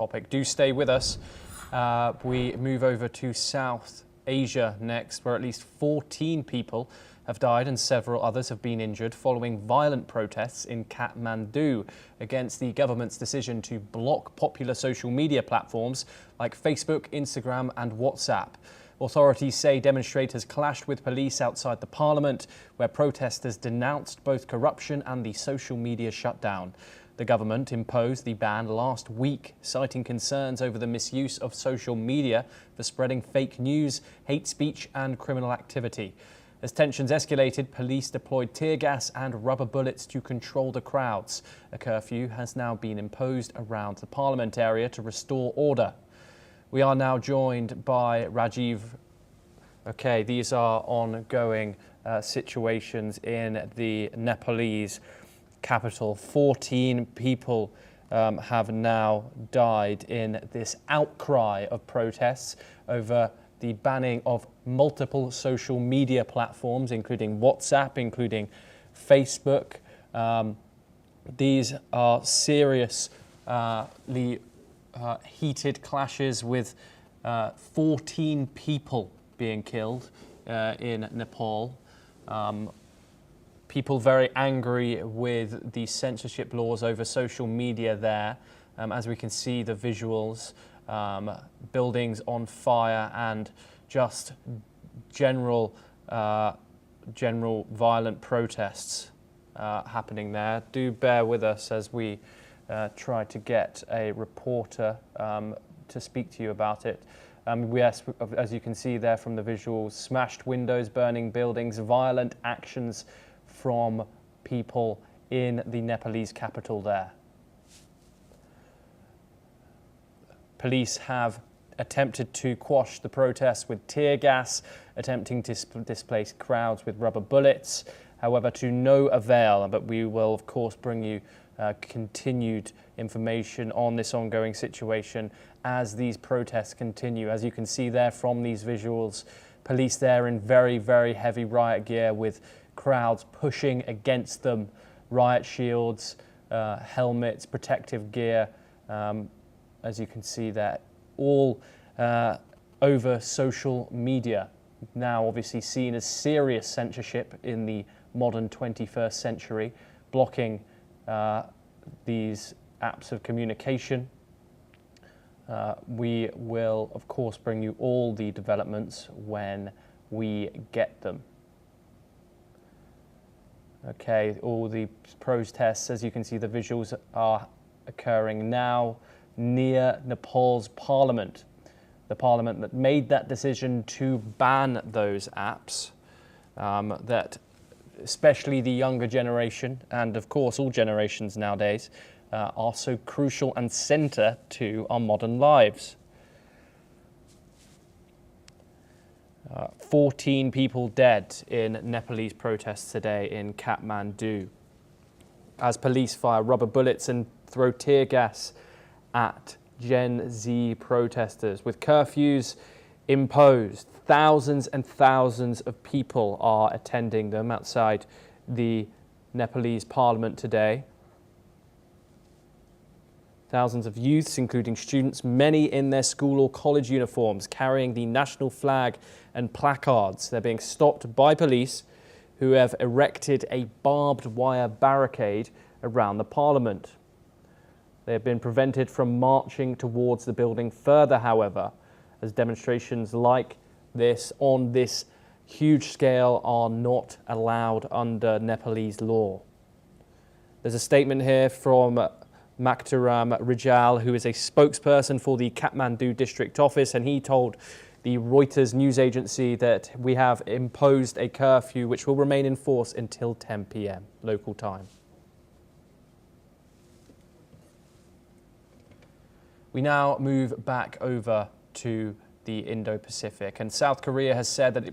topic. Do stay with us. We move over to South Asia next, where at least 14 people have died and several others have been injured following violent protests in Kathmandu against the government's decision to block popular social media platforms like Facebook, Instagram and WhatsApp. Authorities say demonstrators clashed with police outside the parliament, where protesters denounced both corruption and the social media shutdown. The government imposed the ban last week, citing concerns over the misuse of social media for spreading fake news, hate speech and criminal activity. As tensions escalated, police deployed tear gas and rubber bullets to control the crowds. A curfew has now been imposed around the parliament area to restore order. We are now joined by Rajiv. Okay, these are ongoing situations in the Nepalese capital. 14 people have now died in this outcry of protests over the banning of multiple social media platforms, including WhatsApp, including Facebook. These are seriously heated clashes with 14 people being killed in Nepal. People very angry with the censorship laws over social media there. As we can see the visuals, buildings on fire and just general violent protests happening there. Do bear with us as we try to get a reporter to speak to you about it. Yes, as you can see there from the visuals, smashed windows, burning buildings, violent actions from people in the Nepalese capital there. Police have attempted to quash the protests with tear gas, attempting to displace crowds with rubber bullets, however to no avail. But we will of course bring you continued information on this ongoing situation as these protests continue. As you can see there from these visuals, police there in very, very heavy riot gear with crowds pushing against them, riot shields, helmets, protective gear, as you can see there, all over social media. Now obviously seen as serious censorship in the modern 21st century, blocking these apps of communication. We will of course bring you all the developments when we get them. Okay, all the protests, as you can see, the visuals are occurring now near Nepal's parliament. The parliament that made that decision to ban those apps, that especially the younger generation, and of course all generations nowadays, are so crucial and centre to our modern lives. 14 people dead in Nepalese protests today in Kathmandu as police fire rubber bullets and throw tear gas at GenZ protesters. With curfews imposed, thousands and thousands of people are attending them outside the Nepalese parliament today. Thousands of youths, including students, many in their school or college uniforms, carrying the national flag and placards. They're being stopped by police, who have erected a barbed wire barricade around the parliament. They have been prevented from marching towards the building further, however, as demonstrations like this on this huge scale are not allowed under Nepalese law. There's a statement here from Maktaram Rijal, who is a spokesperson for the Kathmandu district office, and he told the Reuters news agency that we have imposed a curfew which will remain in force until 10 p.m. local time. We now move back over to the Indo-Pacific, and South Korea has said that it